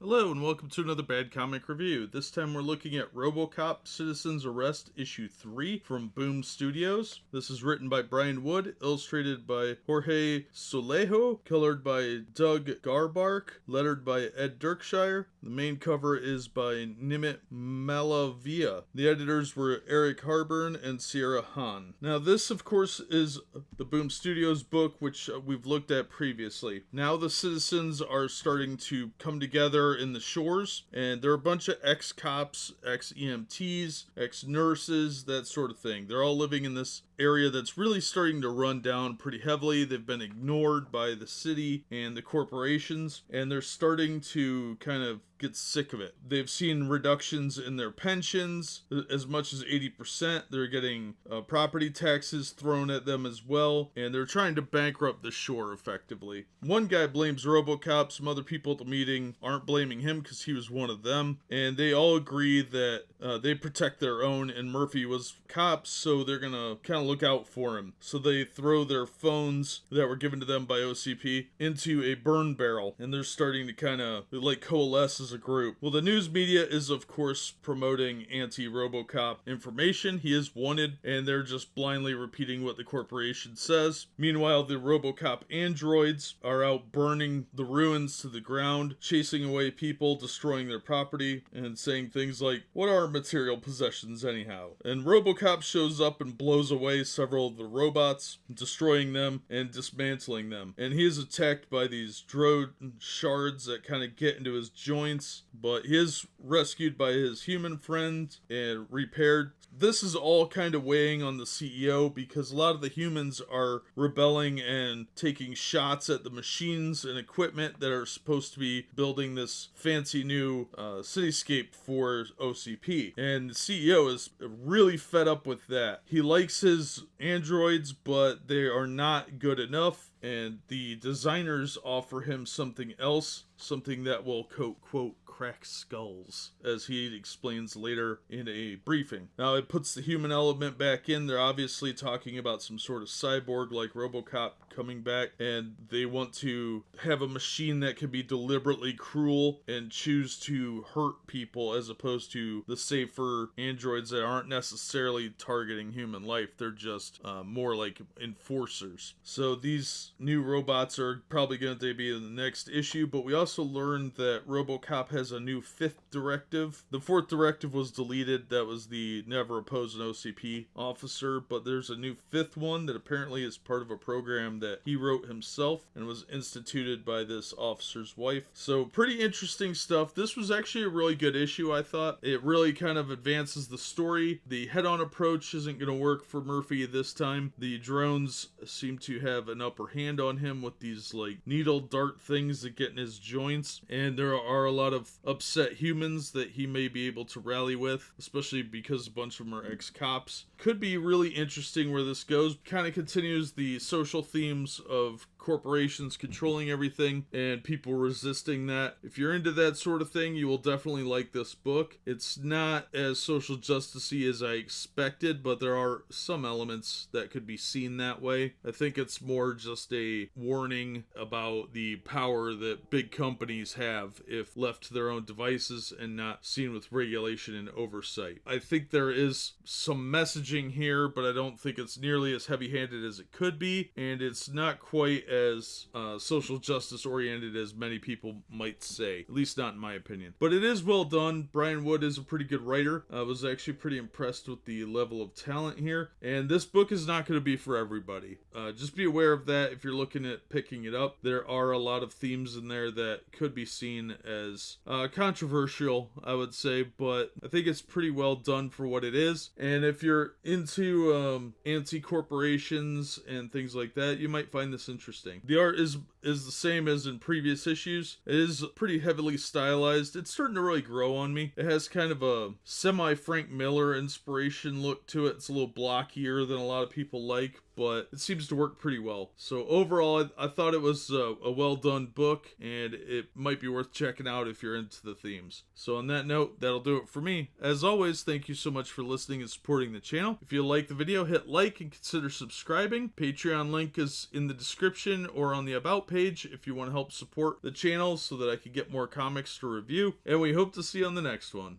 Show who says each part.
Speaker 1: Hello and welcome to another Bad Comic Review. This time we're looking at Robocop Citizen's Arrest Issue 3 from Boom Studios. This is written by Brian Wood, illustrated by Jorge Solejo, colored by Doug Garbark, lettered by Ed Dirkshire. The main cover is by Nimit Malavia. The editors were Eric Harburn and Sierra Hahn. Now this, of course, is the Boom Studios book, which we've looked at previously. Now the citizens are starting to come together in the shores, and there are a bunch of ex-cops, ex-EMTs, ex-nurses, that sort of thing. They're all living in this area that's really starting to run down pretty heavily. They've been ignored by the city and the corporations, and they're starting to kind of get sick of it. They've seen reductions in their pensions, as much as 80%. They're getting property taxes thrown at them as well, and they're trying to bankrupt the shore effectively. One guy blames Robocop. Some other people at the meeting aren't blaming him because he was one of them, and they all agree that they protect their own, and Murphy was cops, so they're gonna kind of look out for him. So they throw their phones that were given to them by OCP into a burn barrel, and they're starting to kind of like coalesce as a group. Well, the news media is of course promoting anti-Robocop information. He is wanted, and they're just blindly repeating what the corporation says. Meanwhile, the Robocop androids are out burning the ruins to the ground, chasing away people, destroying their property, and saying things like, "What are material possessions anyhow?" And Robocop shows up and blows away several of the robots, destroying them and dismantling them. And he is attacked by these drone shards that kind of get into his joints, but he is rescued by his human friend and repaired. This is all kind of weighing on the CEO because a lot of the humans are rebelling and taking shots at the machines and equipment that are supposed to be building this fancy new cityscape for OCP. And the CEO is really fed up with that. He likes his androids, but they are not good enough, and the designers offer him something else, something that will quote crack skulls, as he explains later in a briefing. Now it puts the human element back in. They're obviously talking about some sort of cyborg like Robocop coming back, and they want to have a machine that can be deliberately cruel and choose to hurt people as opposed to the safer androids that aren't necessarily targeting human life. They're just more like enforcers. So these new robots are probably going to be in the next issue, but we also learned that Robocop has a new 5th directive. The 4th directive was deleted. That was the never oppose an OCP officer, but there's a new 5th one that apparently is part of a program that he wrote himself and was instituted by this officer's wife. So pretty interesting stuff. This was actually a really good issue, I thought. It really kind of advances the story. The head-on approach isn't going to work for Murphy this time. The drones seem to have an upper hand on him with these like needle dart things that get in his joints, and there are a lot of upset humans that he may be able to rally with, especially because a bunch of them are ex-cops. Could be really interesting where this goes. Kind of continues the social themes of corporations controlling everything and people resisting that. If you're into that sort of thing, you will definitely like this book. It's not as social justice-y as I expected, but there are some elements that could be seen that way. I think it's more just a warning about the power that big companies have if left to their own devices and not seen with regulation and oversight. I think there is some messaging here, but I don't think it's nearly as heavy-handed as it could be, and it's not quite as social justice oriented as many people might say, at least not in my opinion. But it is well done. Brian Wood is a pretty good writer. I was actually pretty impressed with the level of talent here, and this book is not going to be for everybody. Just be aware of that if you're looking at picking it up. There are a lot of themes in there that could be seen as controversial, I would say, but I think it's pretty well done for what it is. And if you're into anti-corporations and things like that, you might find this interesting. The art is the same as in previous issues. It is pretty heavily stylized. It's starting to really grow on me. It has kind of a semi-Frank Miller inspiration look to it. It's a little blockier than a lot of people like, but it seems to work pretty well. So overall, I thought it was a well done book, and it might be worth checking out if you're into the themes. So on that note, that'll do it for me. As always, thank you so much for listening and supporting the channel. If you like the video, hit like and consider subscribing. Patreon link is in the description. description or on the About page if you want to help support the channel so that I can get more comics to review. And we hope to see you on the next one.